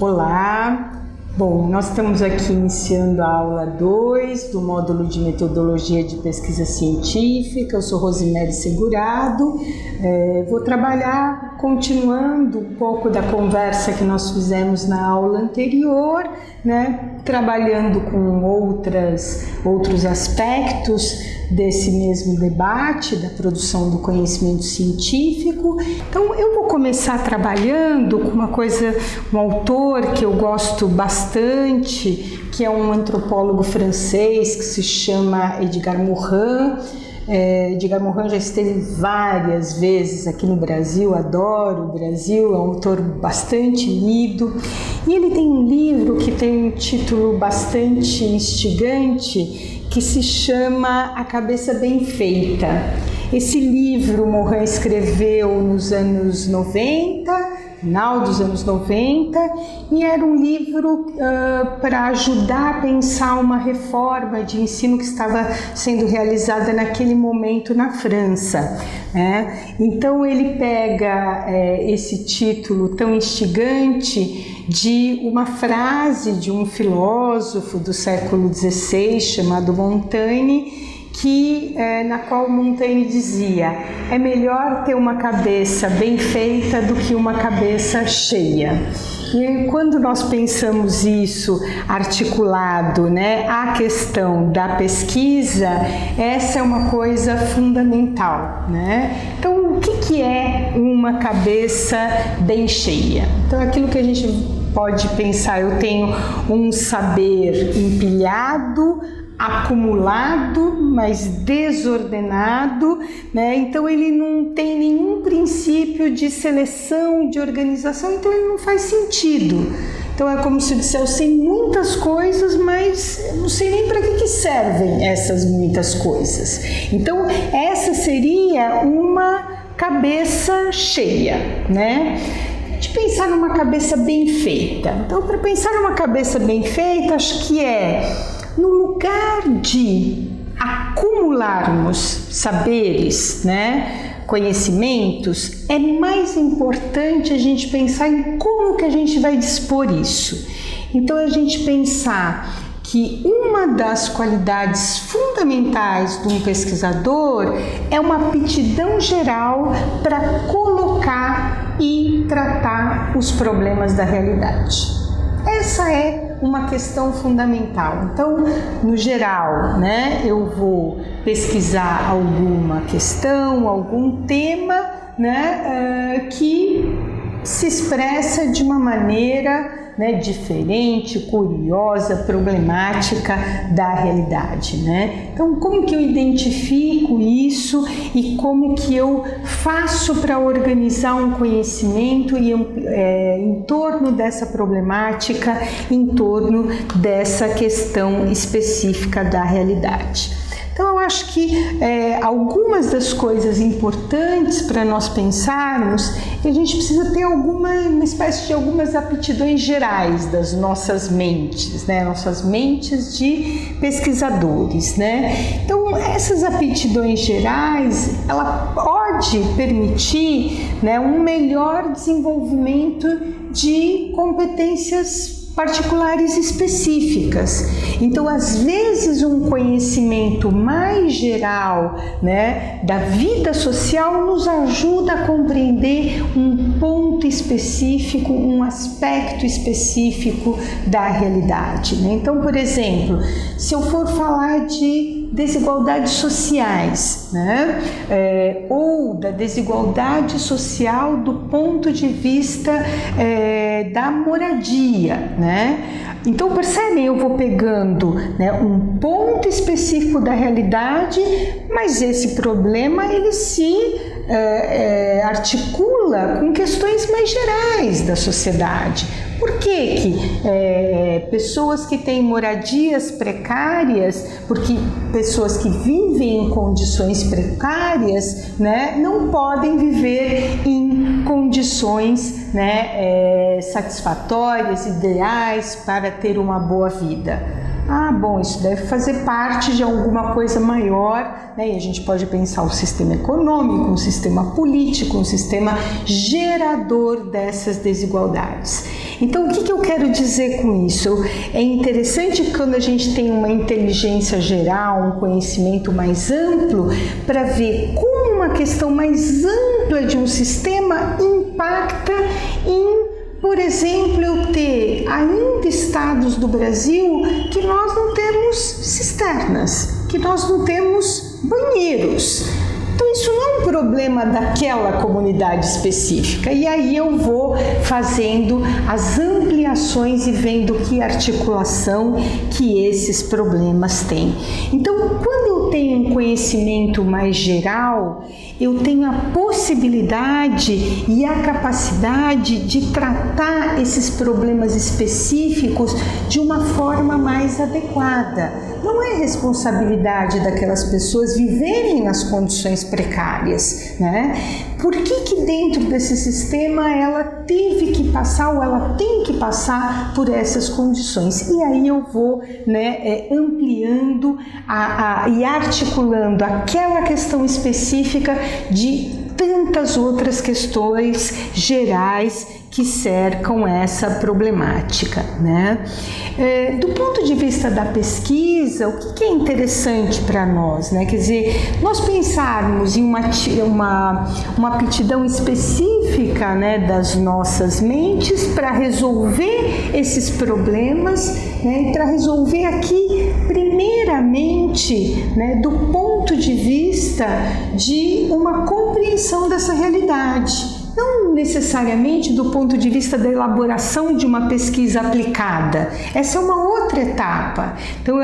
Olá! Bom, nós estamos aqui iniciando a aula 2 do módulo de metodologia de pesquisa científica. Eu sou Rosemary Segurado. Vou trabalhar continuando um pouco da conversa que nós fizemos na aula anterior, trabalhando com outros aspectos desse mesmo debate da produção do conhecimento científico. Então eu vou começar trabalhando com um autor que eu gosto bastante, que é um antropólogo francês que se chama Edgar Morin. Edgar Morin já esteve várias vezes aqui no Brasil, adoro o Brasil, é um autor bastante lido, e ele tem um livro que tem um título bastante instigante, que se chama A Cabeça Bem Feita. Esse livro Morin escreveu nos anos 90, final dos anos 90, e era um livro para ajudar a pensar uma reforma de ensino que estava sendo realizada naquele momento na França. Então ele pega esse título tão instigante de uma frase de um filósofo do século XVI chamado Montaigne, na qual Montaigne dizia: é melhor ter uma cabeça bem feita do que uma cabeça cheia. E quando nós pensamos isso articulado, à questão da pesquisa, essa é uma coisa fundamental, Então, o que é uma cabeça bem cheia? Então, aquilo que a gente pode pensar, eu tenho um saber empilhado, acumulado, mas desordenado, Então ele não tem nenhum princípio de seleção, de organização, então ele não faz sentido. Então é como se eu dissesse: eu sei muitas coisas, mas eu não sei nem para que servem essas muitas coisas. Então essa seria uma cabeça cheia, De pensar numa cabeça bem feita. Então, para pensar numa cabeça bem feita, acho que no lugar de acumularmos saberes, conhecimentos, é mais importante a gente pensar em como que a gente vai dispor isso. Então, a gente pensar que uma das qualidades fundamentais de um pesquisador é uma aptidão geral para colocar e tratar os problemas da realidade. Essa é uma questão fundamental. Então, no geral, eu vou pesquisar alguma questão, algum tema, que se expressa de uma maneira diferente, curiosa, problemática da realidade, Então, como que eu identifico isso e como que eu faço para organizar um conhecimento em torno dessa problemática, em torno dessa questão específica da realidade? Então, eu acho que algumas das coisas importantes para nós pensarmos, a gente precisa ter uma espécie de algumas aptidões gerais das nossas mentes, nossas mentes de pesquisadores, Então, essas aptidões gerais, ela pode permitir, um melhor desenvolvimento de competências particulares específicas. Então, às vezes, um conhecimento mais geral, da vida social nos ajuda a compreender um ponto específico, um aspecto específico da realidade, Então, por exemplo, se eu for falar de desigualdades sociais, ou da desigualdade social do ponto de vista da moradia, Então, percebem, eu vou pegando um ponto específico da realidade, mas esse problema ele se articula com questões mais gerais da sociedade. Por que pessoas que têm moradias precárias, porque pessoas que vivem em condições precárias, não podem viver em condições satisfatórias, ideais para ter uma boa vida? Bom, isso deve fazer parte de alguma coisa maior, e a gente pode pensar o sistema econômico, um sistema político, um sistema gerador dessas desigualdades. Então, o que eu quero dizer com isso? É interessante quando a gente tem uma inteligência geral, um conhecimento mais amplo, para ver como uma questão mais ampla de um sistema impacta em, por exemplo, eu ter ainda estados do Brasil que nós não temos cisternas, que nós não temos banheiros. Então, isso não é um problema daquela comunidade específica. E aí eu vou fazendo as ampliações e vendo que articulação que esses problemas têm. Então, quando eu tenho um conhecimento mais geral, eu tenho a possibilidade e a capacidade de tratar esses problemas específicos de uma forma mais adequada. Não é responsabilidade daquelas pessoas viverem nas condições precárias, né? Por que dentro desse sistema ela teve que passar ou ela tem que passar por essas condições? E aí eu vou, né, ampliando e articulando aquela questão específica de tantas outras questões gerais que cercam essa problemática, né? Do ponto de vista da pesquisa, o que é interessante para nós, né? Quer dizer, nós pensarmos em uma aptidão específica, né, das nossas mentes para resolver esses problemas, né, e para resolver aqui, primeiramente, né, do ponto de vista de uma compreensão dessa realidade. Não necessariamente do ponto de vista da elaboração de uma pesquisa aplicada. Essa é uma outra etapa. Então,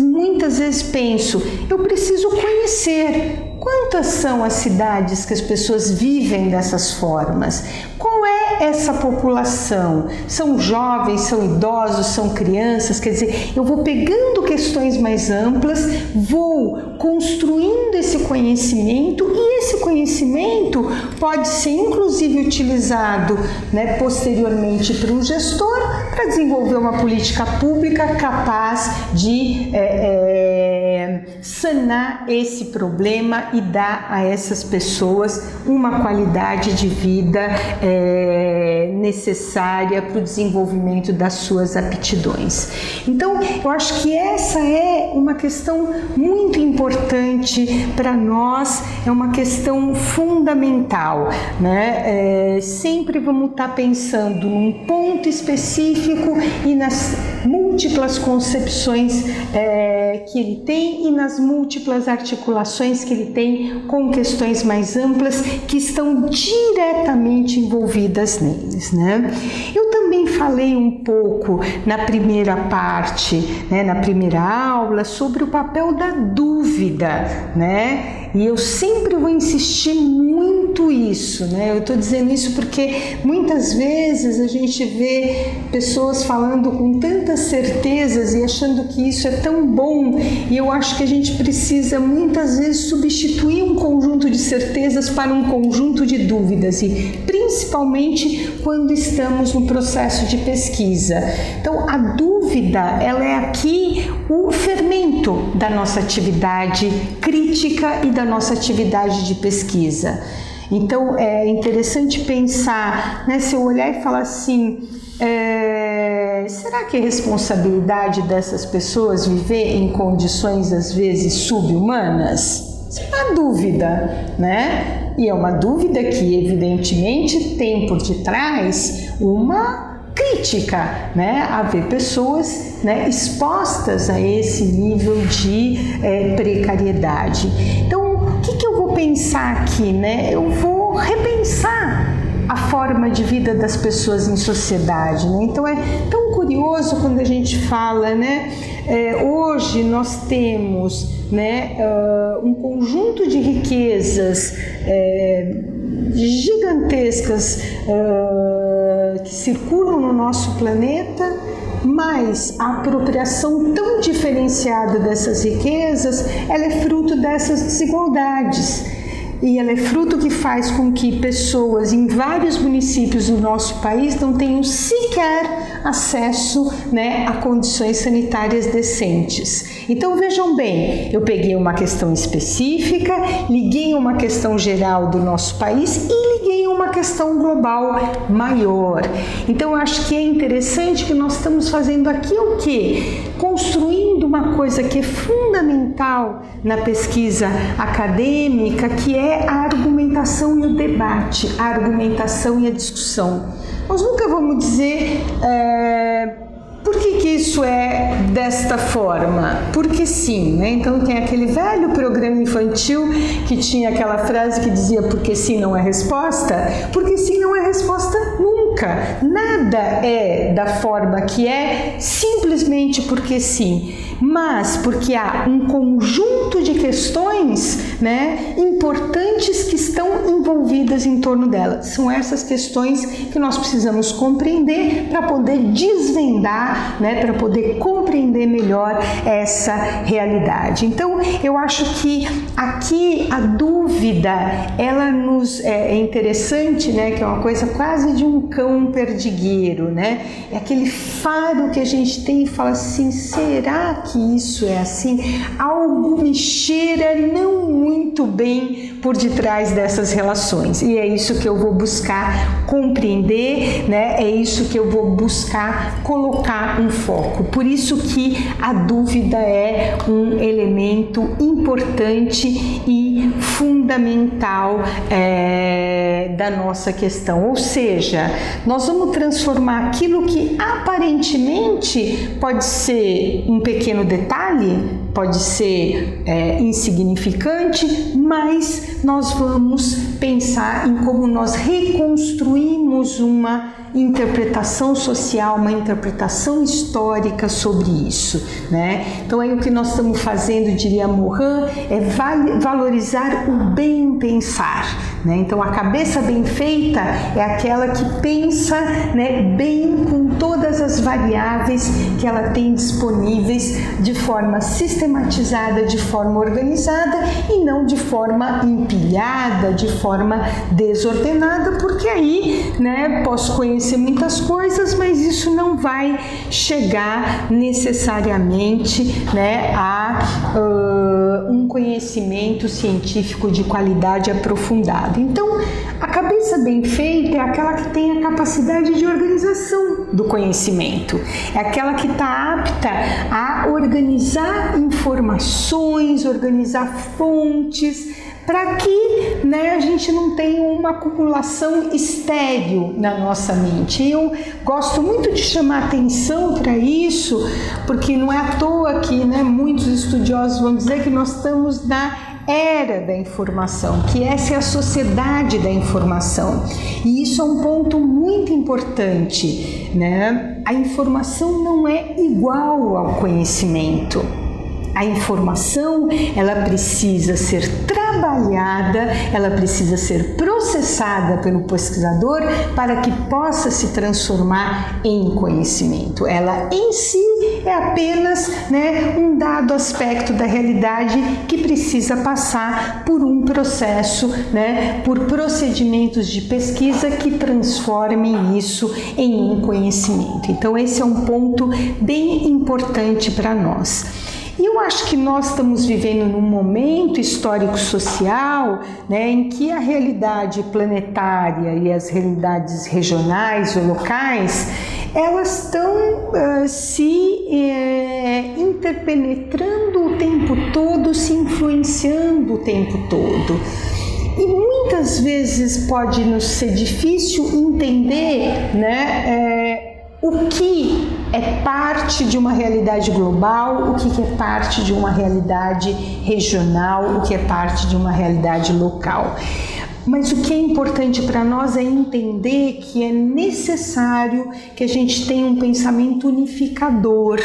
muitas vezes penso, eu preciso conhecer quantas são as cidades que as pessoas vivem dessas formas. Qual é essa população? São jovens, são idosos, são crianças? Quer dizer, eu vou pegando questões mais amplas, vou construindo esse conhecimento e esse conhecimento pode ser inclusive utilizado, né, posteriormente para um gestor para desenvolver uma política pública capaz de sanar esse problema e dar a essas pessoas uma qualidade de vida necessária para o desenvolvimento das suas aptidões. Então, eu acho que essa é uma questão muito importante para nós, é uma questão fundamental, né? Sempre vamos estar pensando num ponto específico e nas múltiplas concepções que ele tem e nas múltiplas articulações que ele tem com questões mais amplas que estão diretamente envolvidas neles, né? Eu também falei um pouco na primeira parte, né, na primeira aula, sobre o papel da dúvida, né? E eu sempre vou insistir muito isso, né? Eu estou dizendo isso porque muitas vezes a gente vê pessoas falando com tantas certezas e achando que isso é tão bom, e eu acho que a gente precisa muitas vezes substituir um conjunto de certezas para um conjunto de dúvidas, e principalmente quando estamos no processo de pesquisa. Então, a dúvida, ela é aqui o fermento da nossa atividade crítica e da nossa atividade de pesquisa. Então, é interessante pensar, né, se eu olhar e falar assim, será que é responsabilidade dessas pessoas viver em condições, às vezes, sub-humanas? Isso é uma dúvida, né? E é uma dúvida que, evidentemente, tem por detrás uma crítica, né? Haver pessoas, né, expostas a esse nível de precariedade. Então, o que eu vou pensar aqui, né? Eu vou repensar a forma de vida das pessoas em sociedade, né? Então, é tão curioso quando a gente fala, né? Hoje nós temos, né, um conjunto de riquezas gigantescas que circulam no nosso planeta, mas a apropriação tão diferenciada dessas riquezas, ela é fruto dessas desigualdades. e ela é fruto que faz com que pessoas em vários municípios do nosso país não tenham sequer acesso, né, a condições sanitárias decentes. Então vejam bem, eu peguei uma questão específica, liguei uma questão geral do nosso país e liguei uma questão global maior. Então eu acho que é interessante que nós estamos fazendo aqui o quê? Construindo uma coisa que é fundamental na pesquisa acadêmica, que é a argumentação e o debate, a argumentação e a discussão. Nós nunca vamos dizer por que isso é desta forma? Porque sim, né? Então tem aquele velho programa infantil que tinha aquela frase que dizia porque sim não é resposta, porque sim não é resposta nunca. Nada é da forma que é simplesmente porque sim, mas porque há um conjunto de questões, né, importantes que estão envolvidas em torno dela. São essas questões que nós precisamos compreender para poder desvendar, né, para poder compreender melhor essa realidade. Então, eu acho que aqui a dúvida, ela nos é interessante, né, que é uma coisa quase de um cão perdigueiro, né? É aquele faro que a gente tem e fala assim, será que isso é assim? Algo me cheira não muito bem por detrás dessas relações. E é isso que eu vou buscar compreender, né? É isso que eu vou buscar colocar um foco. Por isso que a dúvida é um elemento importante e fundamental da nossa questão. Ou seja, nós vamos transformar aquilo que aparentemente pode ser um pequeno detalhe, pode ser insignificante, mas nós vamos pensar em como nós reconstruímos uma interpretação social, uma interpretação histórica sobre isso, né? Então aí o que nós estamos fazendo, diria Morin, é valorizar o bem pensar, né? Então a cabeça bem feita é aquela que pensa, né, bem com todas as variáveis que ela tem disponíveis de forma sistematizada, de forma organizada e não de forma empilhada, de forma desordenada, porque aí, né, posso conhecer muitas coisas, mas isso não vai chegar necessariamente, né, a um conhecimento científico de qualidade aprofundada. Então, a cabeça bem feita é aquela que tem a capacidade de organização do conhecimento, é aquela que está apta a organizar informações, organizar fontes, para que, né, a gente não tenha uma acumulação estéril na nossa mente. Eu gosto muito de chamar atenção para isso, porque não é à toa que, né, muitos estudiosos vão dizer que nós estamos na era da informação, que essa é a sociedade da informação. E isso é um ponto muito importante, né? A informação não é igual ao conhecimento. A informação, ela precisa ser trabalhada, ela precisa ser processada pelo pesquisador para que possa se transformar em conhecimento. Ela em si é apenas, né, um dado aspecto da realidade que precisa passar por um processo, né, por procedimentos de pesquisa que transformem isso em um conhecimento. Então esse é um ponto bem importante para nós. E eu acho que nós estamos vivendo num momento histórico-social, né, em que a realidade planetária e as realidades regionais ou locais, elas estão se interpenetrando o tempo todo, se influenciando o tempo todo. E muitas vezes pode nos ser difícil entender, né, o que é parte de uma realidade global, o que é parte de uma realidade regional, o que é parte de uma realidade local. Mas o que é importante para nós é entender que é necessário que a gente tenha um pensamento unificador.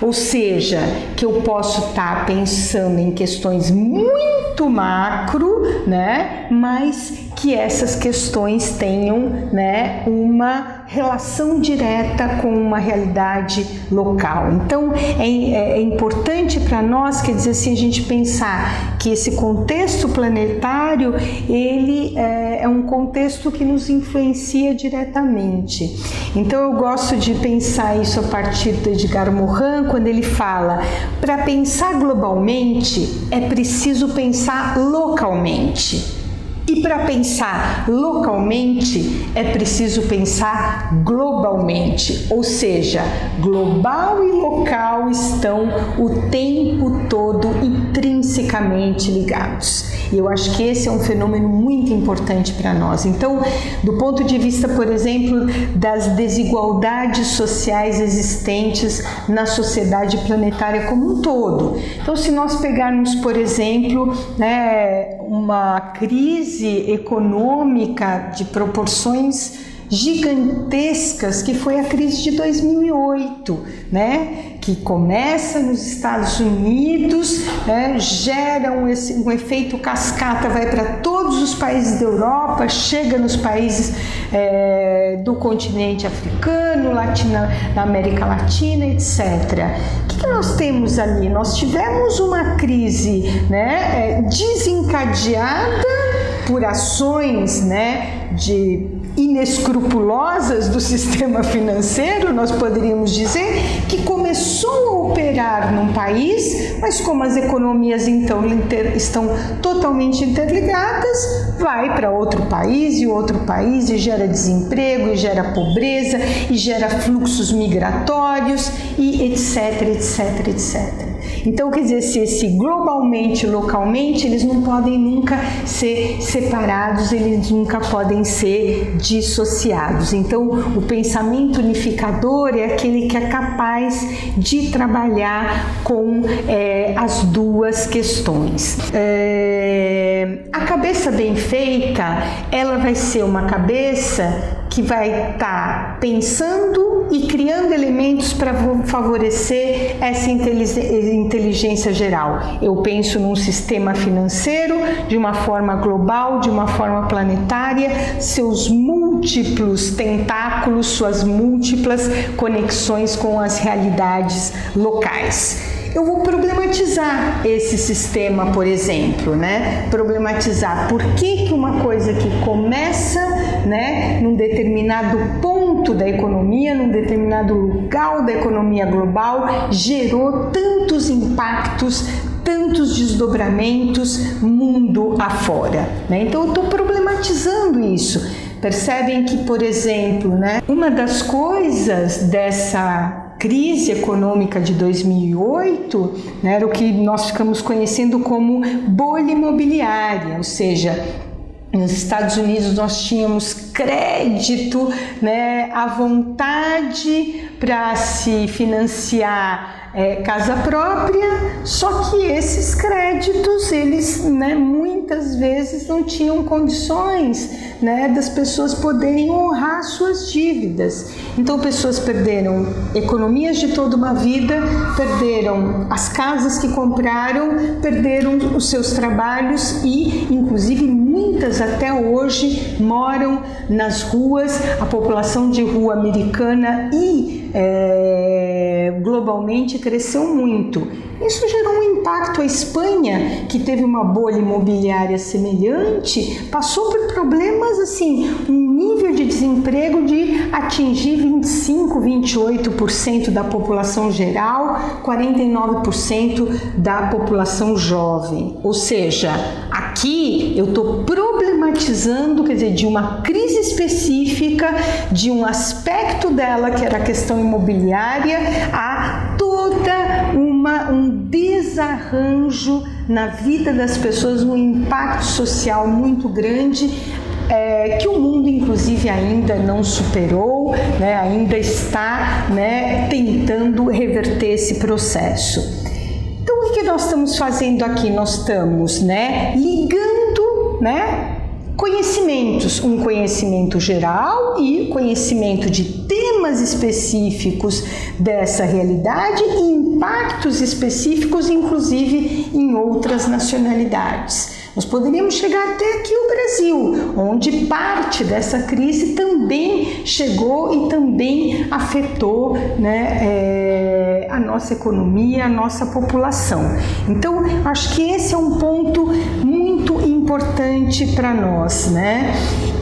Ou seja, que eu posso estar pensando em questões muito macro, né, mas que essas questões tenham, né, uma relação direta com uma realidade local. Então, é importante para nós, quer dizer, assim, a gente pensar que esse contexto planetário, ele é um contexto que nos influencia diretamente. Então, eu gosto de pensar isso a partir do Edgar Morin, quando ele fala, para pensar globalmente, é preciso pensar localmente. E para pensar localmente, é preciso pensar globalmente, ou seja, global e local estão o tempo todo intrinsecamente ligados. E eu acho que esse é um fenômeno muito importante para nós. Então, do ponto de vista, por exemplo, das desigualdades sociais existentes na sociedade planetária como um todo. Então, se nós pegarmos, por exemplo, né, uma crise econômica de proporções gigantescas, que foi a crise de 2008, né? Que começa nos Estados Unidos, né? Gera um efeito cascata, vai para todos os países da Europa, chega nos países do continente africano, na América Latina, etc. O que nós temos ali? Nós tivemos uma crise, né, desencadeada por ações, né, inescrupulosas do sistema financeiro, nós poderíamos dizer, que começou a operar num país, mas como as economias então estão totalmente interligadas, vai para outro país e gera desemprego, e gera pobreza, e gera fluxos migratórios, e etc, etc, etc. Então, quer dizer, se esse globalmente, localmente, eles não podem nunca ser separados, eles nunca podem ser dissociados. Então, o pensamento unificador é aquele que é capaz de trabalhar com as duas questões. A cabeça bem feita, ela vai ser uma cabeça que vai estar pensando e criando elementos para favorecer essa inteligência geral. Eu penso num sistema financeiro de uma forma global, de uma forma planetária, seus múltiplos tentáculos, suas múltiplas conexões com as realidades locais. Eu vou problematizar esse sistema, por exemplo, né? Problematizar por que uma coisa que começa, né, num determinado ponto da economia, num determinado lugar da economia global, gerou tantos impactos, tantos desdobramentos mundo afora, né? Então eu estou problematizando isso. Percebem que, por exemplo, né, uma das coisas dessa crise econômica de 2008, né, era o que nós ficamos conhecendo como bolha imobiliária, ou seja, nos Estados Unidos nós tínhamos crédito, né, à vontade para se financiar casa própria, só que esses créditos, eles, né, muitas vezes não tinham condições, né, das pessoas poderem honrar suas dívidas. Então, pessoas perderam economias de toda uma vida, perderam as casas que compraram, perderam os seus trabalhos e, inclusive, muitas até hoje moram nas ruas. A população de rua americana e globalmente cresceu muito. Isso gerou um impacto. A Espanha, que teve uma bolha imobiliária semelhante, passou por problemas assim, um nível de desemprego de atingir 25, 28% da população geral, 49% da população jovem. Ou seja, aqui eu estou problematizando, quer dizer, de uma crise específica, de um aspecto dela, que era a questão imobiliária, a toda um desarranjo na vida das pessoas, um impacto social muito grande, que o mundo, inclusive, ainda não superou, né, ainda está, né, tentando reverter esse processo. Então, o que nós estamos fazendo aqui? Nós estamos, né, ligando, né, conhecimentos, um conhecimento geral e conhecimento de temas específicos dessa realidade e impactos específicos, inclusive em outras nacionalidades. Nós poderíamos chegar até aqui o Brasil, onde parte dessa crise também chegou e também afetou, né, a nossa economia, a nossa população. Então, acho que esse é um ponto muito importante para nós, né?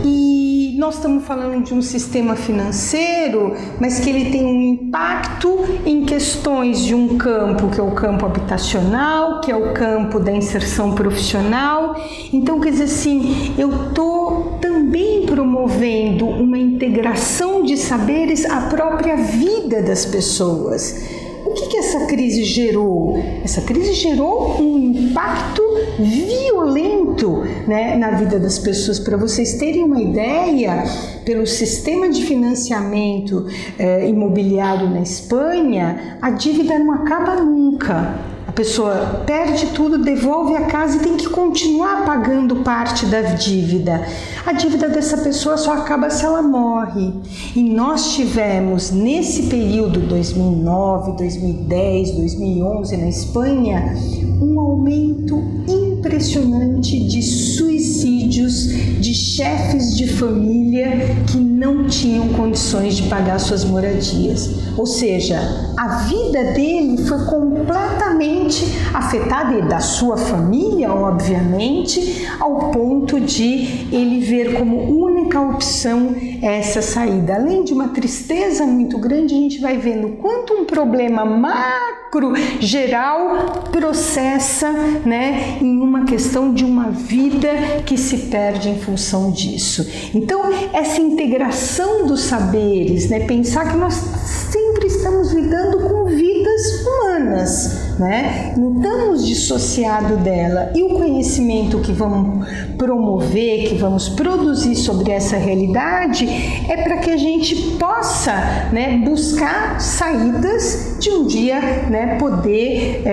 E nós estamos falando de um sistema financeiro, mas que ele tem um impacto em questões de um campo, que é o campo habitacional, que é o campo da inserção profissional. Então, quer dizer assim, eu estou também promovendo uma integração de saberes à própria vida das pessoas. O que essa crise gerou? Essa crise gerou um impacto violento, né, na vida das pessoas. Para vocês terem uma ideia, pelo sistema de financiamento imobiliário na Espanha, a dívida não acaba nunca. A pessoa perde tudo, devolve a casa e tem que continuar pagando parte da dívida. A dívida dessa pessoa só acaba se ela morre. E nós tivemos, nesse período 2009, 2010, 2011, na Espanha, um aumento impressionante de suicídios de chefes de família que não tinham condições de pagar suas moradias. Ou seja, a vida dele foi completamente afetada, e da sua família, obviamente, ao ponto de ele ver como única opção essa saída. Além de uma tristeza muito grande, a gente vai vendo quanto um problema macro geral processa, né, em uma questão de uma vida que se perde em função disso. Então, essa integração dos saberes, né, pensar que nós sempre estamos lidando com vidas humanas, né? Não estamos dissociados dela, e o conhecimento que vamos promover, que vamos produzir sobre essa realidade é para que a gente possa, né, buscar saídas de um dia, né, poder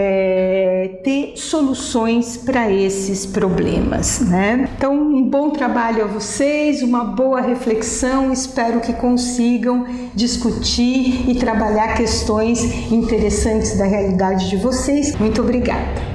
ter soluções para esses problemas, né? Então, um bom trabalho a vocês, uma boa reflexão, espero que consigam discutir e trabalhar questões interessantes da realidade de vocês. Muito obrigada.